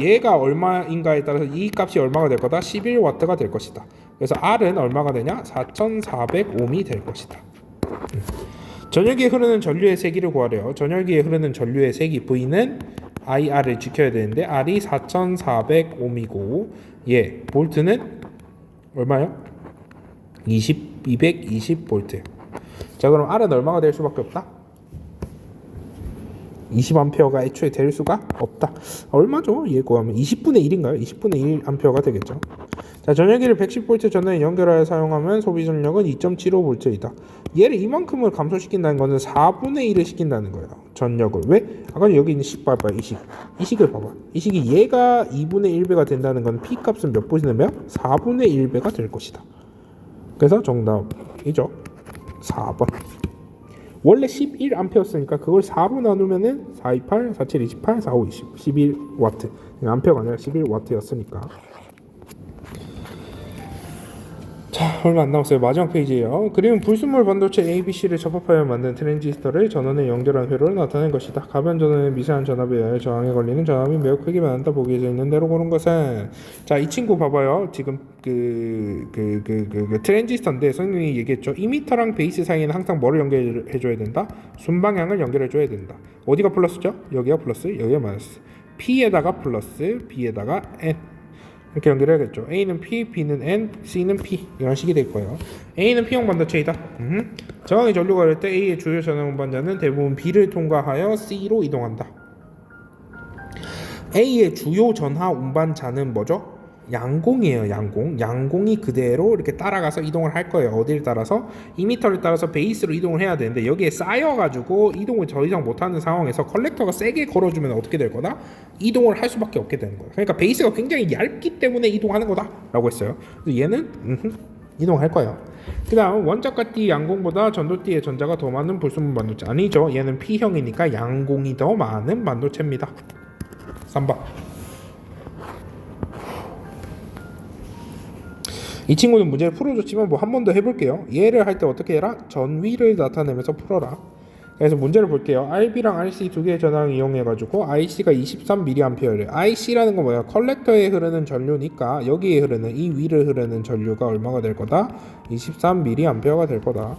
얘가 얼마인가에 따라서 이 값이 얼마가 될 거다? 11W가 될 것이다. 그래서 R은 얼마가 되냐? 4400ohm이 될 것이다. 전열기에 흐르는 전류의 세기를 구하래요. 전열기에 흐르는 전류의 세기 V는 IR을 지켜야 되는데 R이 4400ohm이고 볼트는 얼마요? 220V. 자, 그럼 R은 얼마가 될 수밖에 없다? 20A가 애초에 될 수가 없다. 얼마죠? 얘 구하면 20분의 1인가요? 20분의 1A가 되겠죠. 자, 전열기를 110V 전원에 연결하여 사용하면 소비 전력은 2.75V이다. 얘를 이만큼을 감소시킨다는 것은 4분의 1을 시킨다는 거예요. 전력을. 왜? 아까 여기 있는 식 봐봐요. 이 식을 봐봐. 이 식이 얘가 2분의 1배가 된다는 건 P 값은 몇 분이 되면 4분의 1배가 될 것이다. 그래서 정답이죠. 4번. 원래 11A였으니까 그걸 4로 나누면은 428, 47, 28, 45, 20, 11W. 암페어가 아니라 11W였으니까. 자, 얼마 안 남았어요. 마지막 페이지예요. 그림은 불순물 반도체 ABC를 접합하여 만든 트랜지스터를 전원에 연결한 회로를 나타낸 것이다. 가변 전원의 미세한 전압에 의하여 저항에 걸리는 전압이 매우 크게 많다. 보기에 있는 대로 고른 것은, 자, 이 친구 봐봐요. 지금 트랜지스터인데 선생님이 얘기했죠. 이미터랑 베이스 사이에는 항상 뭐를 연결해줘야 된다? 순방향을 연결해줘야 된다. 어디가 플러스죠? 여기가 플러스, 여기가 마이너스. P에다가 플러스, B에다가 N. 이렇게 연결해야겠죠. A는 P, B는 N, C는 P 이런 식이 될 거예요. A는 P형 반도체이다. 저항의 전류가 될 때 A의 주요 전압 운반자는 대부분 B를 통과하여 C로 이동한다. A의 주요 전하 운반자는 뭐죠? 양공이에요. 양공이 그대로 이렇게 따라가서 이동을 할 거예요. 어디를 따라서? 2m를 따라서 베이스로 이동을 해야 되는데 여기에 쌓여가지고 이동을 더 이상 못하는 상황에서 컬렉터가 세게 걸어주면 어떻게 될 거다? 이동을 할 수밖에 없게 되는 거예요. 그러니까 베이스가 굉장히 얇기 때문에 이동하는 거다 라고 했어요. 그래서 얘는 이동할 거예요. 그 다음 원자가 띠 양공보다 전도띠의 전자가 더 많은 불순물 반도체. 아니죠. 얘는 P형이니까 양공이 더 많은 반도체입니다. 3번. 이 친구는 문제를 풀어줬지만 뭐 한 번 더 해볼게요. 얘를 할 때 어떻게 해라? 전위를 나타내면서 풀어라. 그래서 문제를 볼게요. RB랑 RC 두 개의 전압을 이용해가지고 IC가 23mA래. IC라는 건 뭐야? 컬렉터에 흐르는 전류니까 여기에 흐르는 이 위를 흐르는 전류가 얼마가 될 거다? 23mA가 될 거다.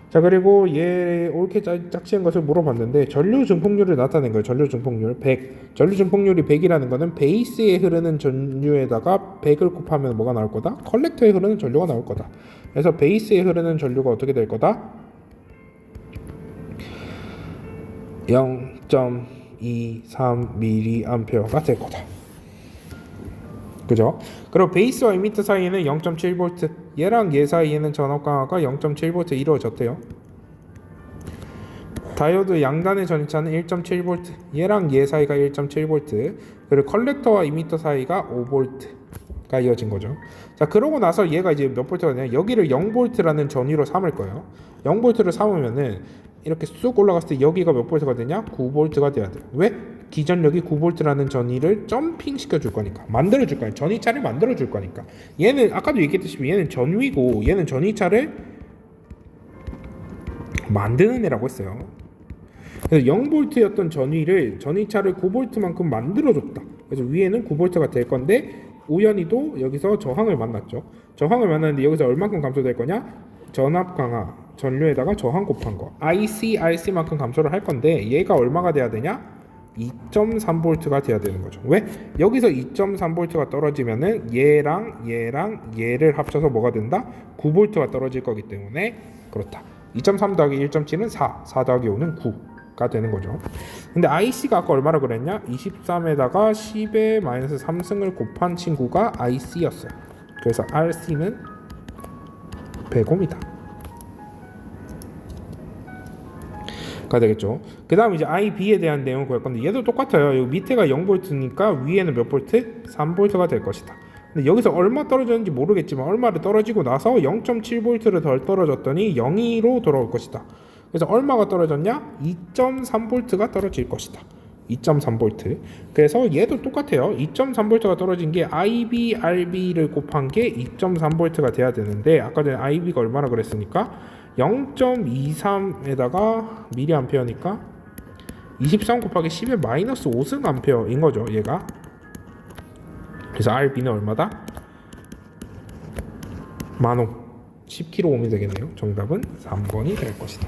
자, 그리고 얘 옳게 짝지은 것을 물어봤는데 전류 증폭률을 나타낸 거예요. 전류 증폭률 100. 전류 증폭률이 100이라는 거는 베이스에 흐르는 전류에다가 100을 곱하면 뭐가 나올 거다? 컬렉터에 흐르는 전류가 나올 거다. 그래서 베이스에 흐르는 전류가 어떻게 될 거다? 0.23mA가 될 거다. 그죠? 그리고 베이스와 이미터 사이에는 0.7V, 얘랑 얘 사이에는 전압 강화가 0.7V 이루어졌대요. 다이오드 양단의 전위차는 1.7V, 얘랑 얘 사이가 1.7V, 그리고 컬렉터와 이미터 사이가 5V가 이어진 거죠. 자, 그러고 나서 얘가 이제 몇 볼트가 되냐? 여기를 0V라는 전위로 삼을 거예요. 0V를 삼으면은 이렇게 쑥 올라갔을 때 여기가 몇 볼트가 되냐? 9V가 돼야 돼. 왜? 기전력이 9V라는 전위를 점핑 시켜줄 거니까, 만들어줄 거니까, 전위차를 만들어줄 거니까. 얘는 아까도 얘기했듯이 얘는 전위고 얘는 전위차를 만드는 애라고 했어요. 그래서 0V였던 전위차를 9V만큼 만들어줬다. 그래서 위에는 9V가 될 건데 우연히도 여기서 저항을 만났죠. 저항을 만났는데 여기서 얼만큼 감소될 거냐? 전압 강화, 전류에다가 저항 곱한 거 RC만큼 감소를 할 건데 얘가 얼마가 돼야 되냐? 2.3V가 돼야 되는 거죠. 왜? 여기서 2.3V가 떨어지면은 얘랑 얘를 합쳐서 뭐가 된다? 9V가 떨어질 거기 때문에 그렇다. 2.3 더하기 1.7은 4 더하기 5는 9가 되는 거죠. 근데 IC가 아까 얼마라 그랬냐? 23에다가 10의 마이너스 3승을 곱한 친구가 IC였어요. 그래서 RC는 100옴이다 가 되겠죠. 그 다음 이제 IB에 대한 내용을 구할 건데 얘도 똑같아요. 여기 밑에가 0V니까 위에는 몇 볼트? 3V가 될 것이다. 근데 여기서 얼마 떨어졌는지 모르겠지만 얼마를 떨어지고 나서 0.7V를 덜 떨어졌더니 0으로 돌아올 것이다. 그래서 얼마가 떨어졌냐? 2.3V가 떨어질 것이다. 2.3V. 그래서 얘도 똑같아요. 2.3V가 떨어진 게 IB, RB를 곱한 게 2.3V가 돼야 되는데 아까 전에 IB가 얼마나 그랬으니까 0.23에다가 mA니까 23 곱하기 10의 마이너스 5승 암페어인 거죠. 얘가. 그래서 RB는 얼마다? 10,000옴. 10kΩ이 되겠네요. 정답은 3번이 될 것이다.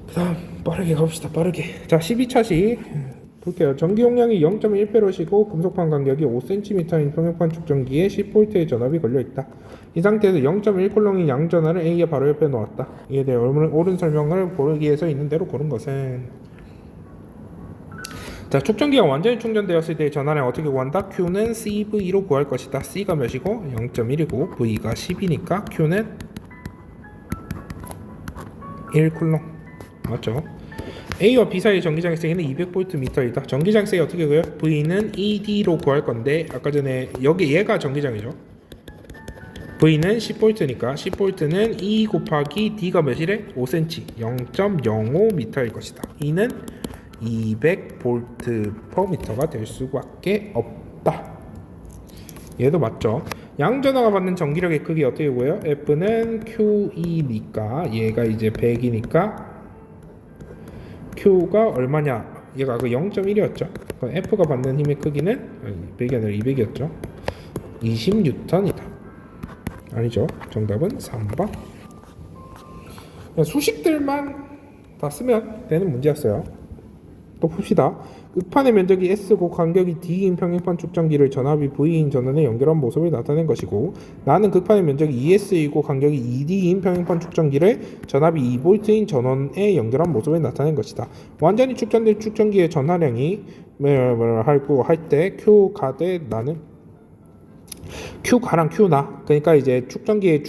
그 다음 빠르게 갑시다. 빠르게. 자, 12차시 볼게요. 전기 용량이 0.1페롯이고 금속판 간격이 5cm인 평형판 축전기에 10V의 전압이 걸려있다. 이 상태에서 0.1쿨롱인 양전화를 A의 바로 옆에 놓았다. 이에 대해 옳은 설명을 보기 위해서 있는 대로 고른 것은, 자, 축전기가 완전히 충전되었을 때의 전압을 어떻게 구한다? Q는 CV로 구할 것이다. C가 몇이고? 0.1이고 V가 10이니까 Q는 1쿨롱 맞죠? A와 B 사이의 전기장애세는 200Vm이다. 전기장애 어떻게 구해요? V는 ED로 구할 건데 아까 전에 여기 얘가 전기장애죠. V는 10V니까 10V는 E 곱하기 D가 몇이래? 5cm 0.05m일 것이다. E는 200V/m가 될 수밖에 없다. 얘도 맞죠? 양전화가 받는 전기력의 크기 어떻게 구해요? F는 QE니까 얘가 이제 100이니까 Q가 얼마냐? 얘가 그 0.1이었죠. 그럼 F가 받는 힘의 크기는 100이 아니라 200이었죠. 20N이다. 아니죠. 정답은 3번. 수식들만 다 쓰면 되는 문제였어요. 또 봅시다. 극판의 면적이 S고 간격이 D인 평행판 축전기를 전압이 V인 전원에 연결한 모습을 나타낸 것이고, 나는 극판의 면적이 ES이고 간격이 ED인 평행판 축전기를 전압이 2V인 전원에 연결한 모습을 나타낸 것이다. 완전히 축전된 축전기의 전하량이 할 때 Q가 돼 나는 Q가랑 Q나, 그러니까 이제 축전기의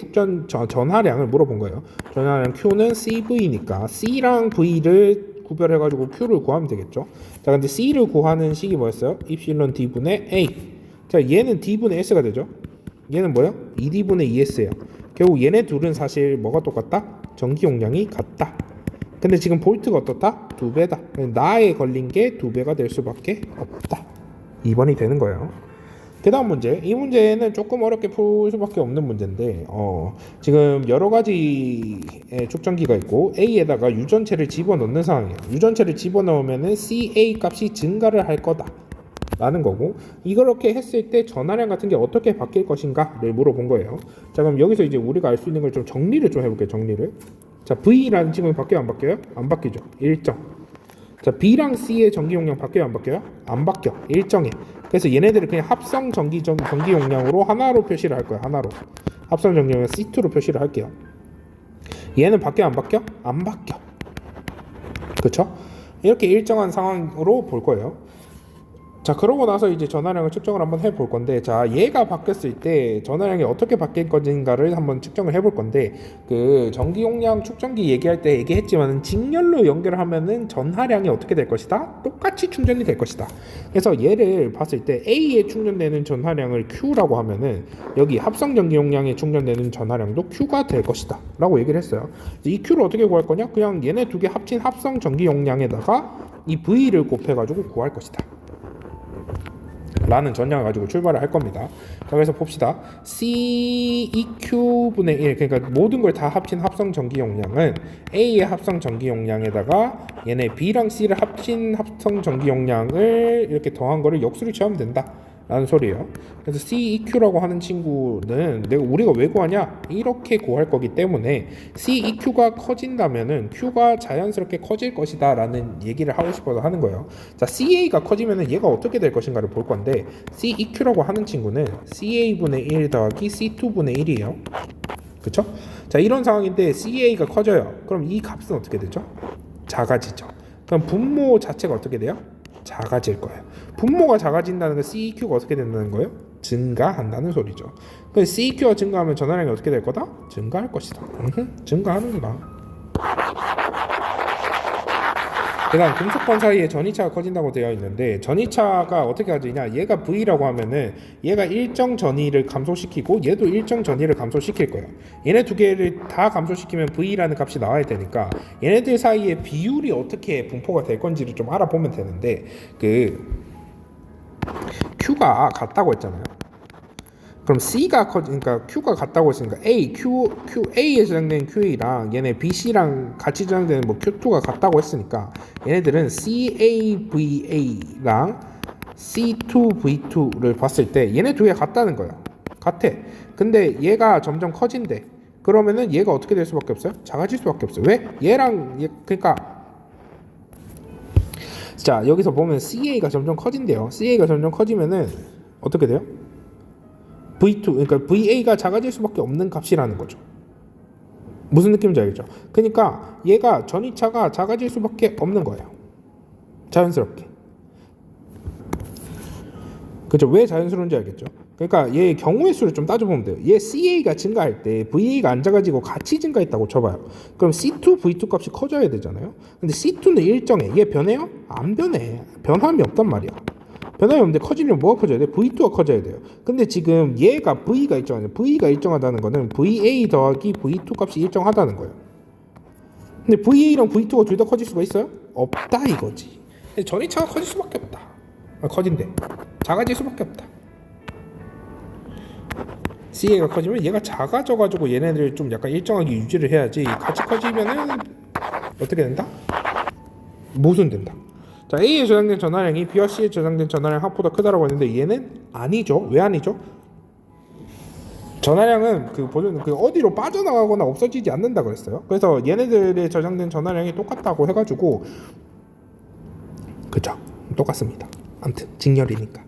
전하량을 물어본 거예요. 전하량 Q는 CV니까 C랑 V를 구별해가지고 Q를 구하면 되겠죠. 자, 근데 C를 구하는 식이 뭐였어요? 입실론 D분의 A. 자, 얘는 D분의 S가 되죠. 얘는 뭐예요? 2D분의 ES예요. 결국 얘네 둘은 사실 뭐가 똑같다? 전기 용량이 같다. 근데 지금 볼트가 어떻다? 2배다. 나에 걸린 게 2배가 될 수밖에 없다. 2번이 되는 거예요. 그 다음 문제. 이 문제는 조금 어렵게 풀 수밖에 없는 문제인데, 지금 여러 가지의 축전기가 있고 A에다가 유전체를 집어넣는 상황이에요. 유전체를 집어넣으면은 CA 값이 증가를 할 거다 라는 거고, 이렇게 했을 때 전하량 같은 게 어떻게 바뀔 것인가를 물어본 거예요. 자, 그럼 여기서 이제 우리가 알 수 있는 걸 좀 정리를 좀 해볼게요. 정리를. 자, V라는 칭은 바뀌어요? 안 바뀌어요? 안 바뀌죠. 일정. 자, B랑 C의 전기 용량 바뀌어요? 안 바뀌어요? 안 바뀌어. 일정해. 그래서 얘네들을 그냥 합성 전기 용량으로 하나로 표시를 할 거예요. 하나로. 합성 전기 용량 C2로 표시를 할게요. 얘는 바뀌어? 안 바뀌어? 안 바뀌어. 그쵸? 이렇게 일정한 상황으로 볼 거예요. 자, 그러고 나서 이제 전하량을 측정을 한번 해볼 건데, 자, 얘가 바뀌었을 때 전하량이 어떻게 바뀔 것인가를 한번 측정을 해볼 건데, 그 전기 용량 축전기 얘기할 때 얘기했지만은 직렬로 연결을 하면은 전하량이 어떻게 될 것이다? 똑같이 충전이 될 것이다. 그래서 얘를 봤을 때 A에 충전되는 전하량을 Q라고 하면은 여기 합성 전기 용량에 충전되는 전하량도 Q가 될 것이다 라고 얘기를 했어요. 이 Q를 어떻게 구할 거냐? 그냥 얘네 두 개 합친 합성 전기 용량에다가 이 V를 곱해가지고 구할 것이다 라는 전략을 가지고 출발을 할 겁니다. 자, 그래서 봅시다. CEQ분의 1, 그러니까 모든 걸 다 합친 합성 전기 용량은 A의 합성 전기 용량에다가 얘네 B랑 C를 합친 합성 전기 용량을 이렇게 더한 거를 역수를 취하면 된다 라는 소리예요. 그래서 CEQ라고 하는 친구는 우리가 왜 구하냐? 이렇게 구할 거기 때문에 CEQ가 커진다면은 Q가 자연스럽게 커질 것이다 라는 얘기를 하고 싶어서 하는 거예요. 자, CA가 커지면은 얘가 어떻게 될 것인가를 볼 건데, CEQ라고 하는 친구는 CA분의 1 더하기 C2분의 1이에요. 그쵸? 자, 이런 상황인데 CA가 커져요. 그럼 이 값은 어떻게 되죠? 작아지죠. 그럼 분모 자체가 어떻게 돼요? 작아질 거예요. 분모가 작아진다는 건 CEQ가 어떻게 된다는 거예요? 증가한다는 소리죠. 그럼 CEQ가 증가하면 전하량이 어떻게 될 거다? 증가할 것이다. 증가하는구나. 그 다음 금속권 사이에 전이차가 커진다고 되어 있는데, 전이차가 어떻게 가지냐? 얘가 V라고 하면은 얘가 일정 전이를 감소시키고 얘도 일정 전이를 감소시킬 거예요. 얘네 두 개를 다 감소시키면 V라는 값이 나와야 되니까 얘네들 사이의 비율이 어떻게 분포가 될 건지를 좀 알아보면 되는데, 그 Q가 같다고 했잖아요. 그럼 C가 그러니까 Q가 같다고 했으니까 A에 저장된 QA랑 얘네 BC랑 같이 저장되는 뭐 Q2가 같다고 했으니까 얘네들은 CAVA랑 C2V2를 봤을 때 얘네 두 개 같다는 거예요. 같아. 근데 얘가 점점 커진대. 그러면은 얘가 어떻게 될 수밖에 없어요? 작아질 수밖에 없어요. 왜? 그러니까 자, 여기서 보면 CA가 점점 커진대요. CA가 점점 커지면은 어떻게 돼요? V2, 그러니까 VA가 작아질 수밖에 없는 값이라는 거죠. 무슨 느낌인지 알겠죠? 그러니까 얘가 전이차가 작아질 수밖에 없는 거예요. 자연스럽게. 그죠? 왜 자연스러운지 알겠죠? 그러니까 얘 경우의 수를 좀 따져보면 돼요. 얘 CA가 증가할 때 VA가 안 작아지고 같이 증가했다고 쳐봐요. 그럼 C2, V2 값이 커져야 되잖아요. 근데 C2는 일정해. 얘 변해요? 안 변해. 변함이 없단 말이야. 변함이 없는데 커지려면 뭐가 커져야 돼? V2가 커져야 돼요. 근데 지금 얘가 V가 일정하죠. V가 일정하다는 거는 VA 더하기 V2 값이 일정하다는 거예요. 근데 VA랑 V2가 둘 다 커질 수가 있어요? 없다 이거지. 전이차가 커질 수밖에 없다. 커진대. 작아질 수밖에 없다. CA가 커지면 얘가 작아져가지고 얘네들 좀 약간 일정하게 유지를 해야지, 같이 커지면은 어떻게 된다? 모순된다. 자, A에 저장된 전하량이 B와 C에 저장된 전하량 합보다 크다라고 했는데 얘는 아니죠. 왜 아니죠? 전하량은 그 어디로 빠져나가거나 없어지지 않는다 그랬어요. 그래서 얘네들의 저장된 전하량이 똑같다고 해가지고 똑같습니다. 아무튼 직렬이니까.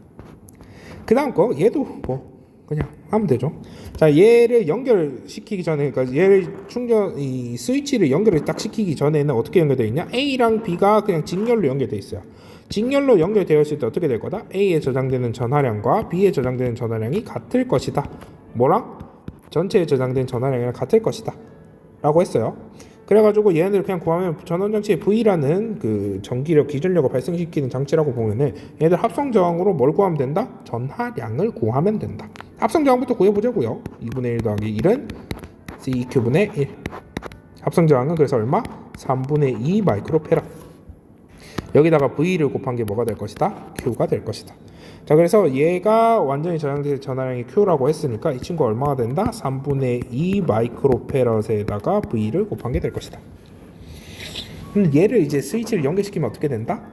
그 다음 거 얘도 뭐 그냥 하면 되죠. 자, 얘를 연결시키기 전에, 그러니까 얘를 이 스위치를 연결을 딱 시키기 전에는 어떻게 연결되어 있냐? A랑 B가 그냥 직렬로 연결되어 있어요. 직렬로 연결되었을 때 어떻게 될 거다? A에 저장되는 전하량과 B에 저장되는 전하량이 같을 것이다. 뭐랑? 전체에 저장된 전하량이랑 같을 것이다 라고 했어요. 그래가지고 얘네들 그냥 구하면 전원장치의 V라는 그 전기력 기준력을 발생시키는 장치라고 보면은 얘들 합성저항으로 뭘 구하면 된다? 전하량을 구하면 된다. 합성저항부터 구해보자고요. 2분의 1 더하기 1은 CQ분의 1. 합성저항은 그래서 얼마? 3분의 2 마이크로페라. 여기다가 V를 곱한 게 뭐가 될 것이다? Q가 될 것이다. 자, 그래서 얘가 완전히 저장된 전하량이 Q라고 했으니까 이 친구가 얼마가 된다? 3분의 2 마이크로페럿에다가 V를 곱한 게 될 것이다. 얘를 이제 스위치를 연결시키면 어떻게 된다?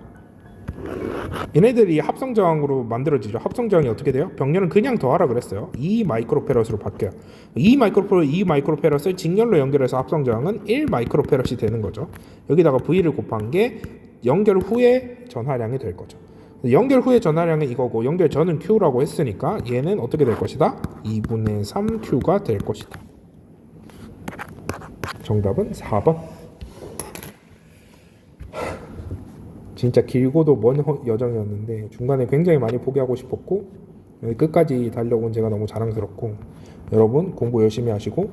얘네들이 합성저항으로 만들어지죠. 합성저항이 어떻게 돼요? 병렬은 그냥 더하라 그랬어요. 2 마이크로페럿으로 바뀌어요. 2 마이크로페럿을 직렬로 연결해서 합성저항은 1 마이크로페럿이 되는 거죠. 여기다가 V를 곱한 게 연결 후에 전하량이 될 거죠. 연결 후의 전하량은 이거고 연결 전은 Q라고 했으니까 얘는 어떻게 될 것이다? 2분의 3Q가 될 것이다. 정답은 4번. 진짜 길고도 먼 여정이었는데 중간에 굉장히 많이 포기하고 싶었고 끝까지 달려온 제가 너무 자랑스럽고, 여러분 공부 열심히 하시고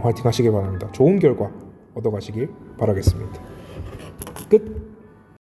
화이팅 하시길 바랍니다. 좋은 결과 얻어가시길 바라겠습니다. 끝.